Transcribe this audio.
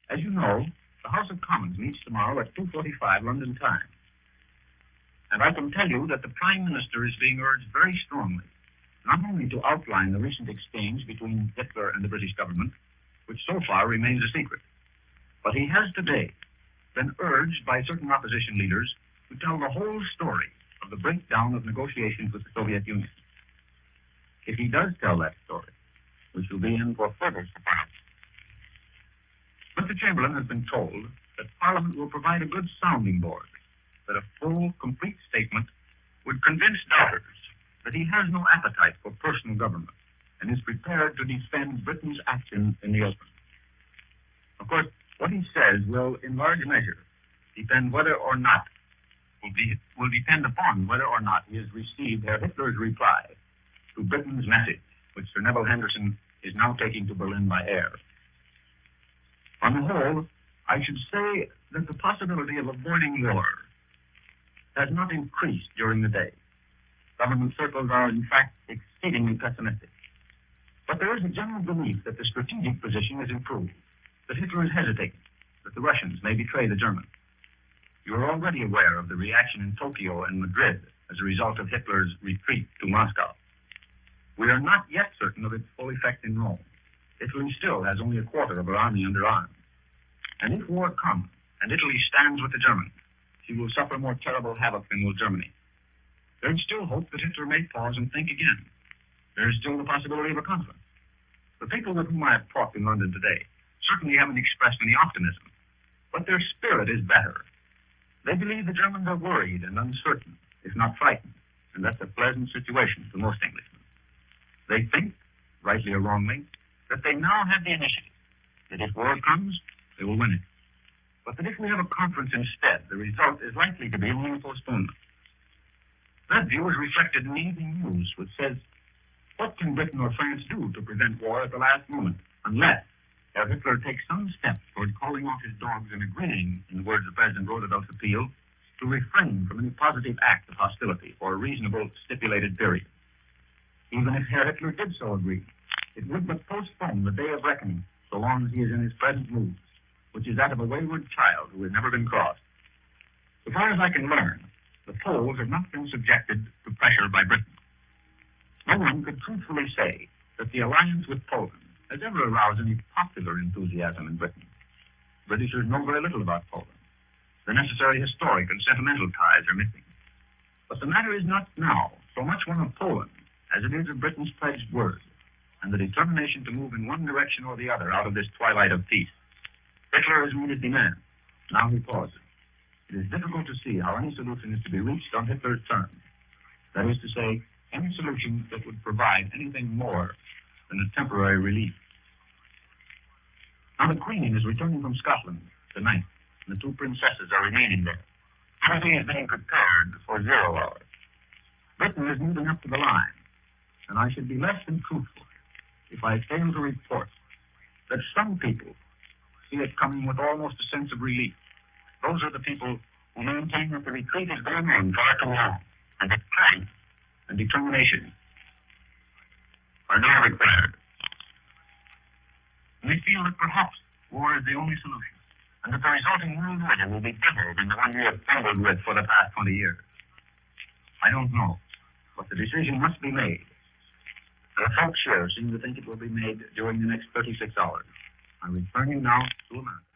As you know, the House of Commons meets tomorrow at 2:45 London time. And I can tell you that the Prime Minister is being urged very strongly, not only to outline the recent exchange between Hitler and the British government, which so far remains a secret, but he has today been urged by certain opposition leaders to tell the whole story of the breakdown of negotiations with the Soviet Union. If he does tell that story, we shall be in for further surprise. Mr. Chamberlain has been told that Parliament will provide a good sounding board, that a full, complete statement would convince doubters that he has no appetite for personal government and is prepared to defend Britain's action in the open. Of course, what he says will, in large measure, depend whether or not will depend upon whether or not he has received Herr Hitler's reply to Britain's message, which Sir Neville Henderson is now taking to Berlin by air. On the whole, I should say that the possibility of avoiding war has not increased during the day. Government circles are, in fact, exceedingly pessimistic. But there is a general belief that the strategic position has improved, that Hitler is hesitating, that the Russians may betray the Germans. You are already aware of the reaction in Tokyo and Madrid as a result of Hitler's retreat to Moscow. We are not yet certain of its full effect in Rome. Italy still has only a quarter of her army under arms. And if war comes, and Italy stands with the Germans, she will suffer more terrible havoc than will Germany. There is still hope that Hitler may pause and think again. There is still the possibility of a conference. The people with whom I have talked in London today certainly haven't expressed any optimism, but their spirit is better. They believe the Germans are worried and uncertain, if not frightened, and that's a pleasant situation to most Englishmen. They think, rightly or wrongly, that they now have the initiative, that if war comes, they will win it. But that if we have a conference instead, the result is likely to be only a postponement. That view is reflected in the Evening News, which says, what can Britain or France do to prevent war at the last moment, unless Herr Hitler takes some steps toward calling off his dogs and agreeing, in the words of President Roosevelt's appeal, to refrain from any positive act of hostility for a reasonable stipulated period. Even if Herr Hitler did so agree, it would but postpone the day of reckoning so long as he is in his present mood, which is that of a wayward child who has never been crossed. So far as I can learn, the Poles have not been subjected to pressure by Britain. No one could truthfully say that the alliance with Poland has ever aroused any popular enthusiasm in Britain. Britishers know very little about Poland. The necessary historic and sentimental ties are missing. But the matter is not now so much one of Poland as it is of Britain's pledged word, and the determination to move in one direction or the other out of this twilight of peace. Hitler has made his demand. Now he pauses. It is difficult to see how any solution is to be reached on Hitler's terms. That is to say, any solution that would provide anything more than a temporary relief. Now the Queen is returning from Scotland tonight, and the two princesses are remaining there. Everything is being prepared for 0 hour. Britain is moving up to the line, and I should be less than truthful if I fail to report that some people see it coming with almost a sense of relief. Those are the people who maintain that the retreat is going on far too long, and that strength and determination are now required. We feel that perhaps war is the only solution, and that the resulting world order will be better than the one we have struggled with for the past 20 years. I don't know, but the decision must be made. The folks here seem to think it will be made during the next 36 hours. I return you now to America.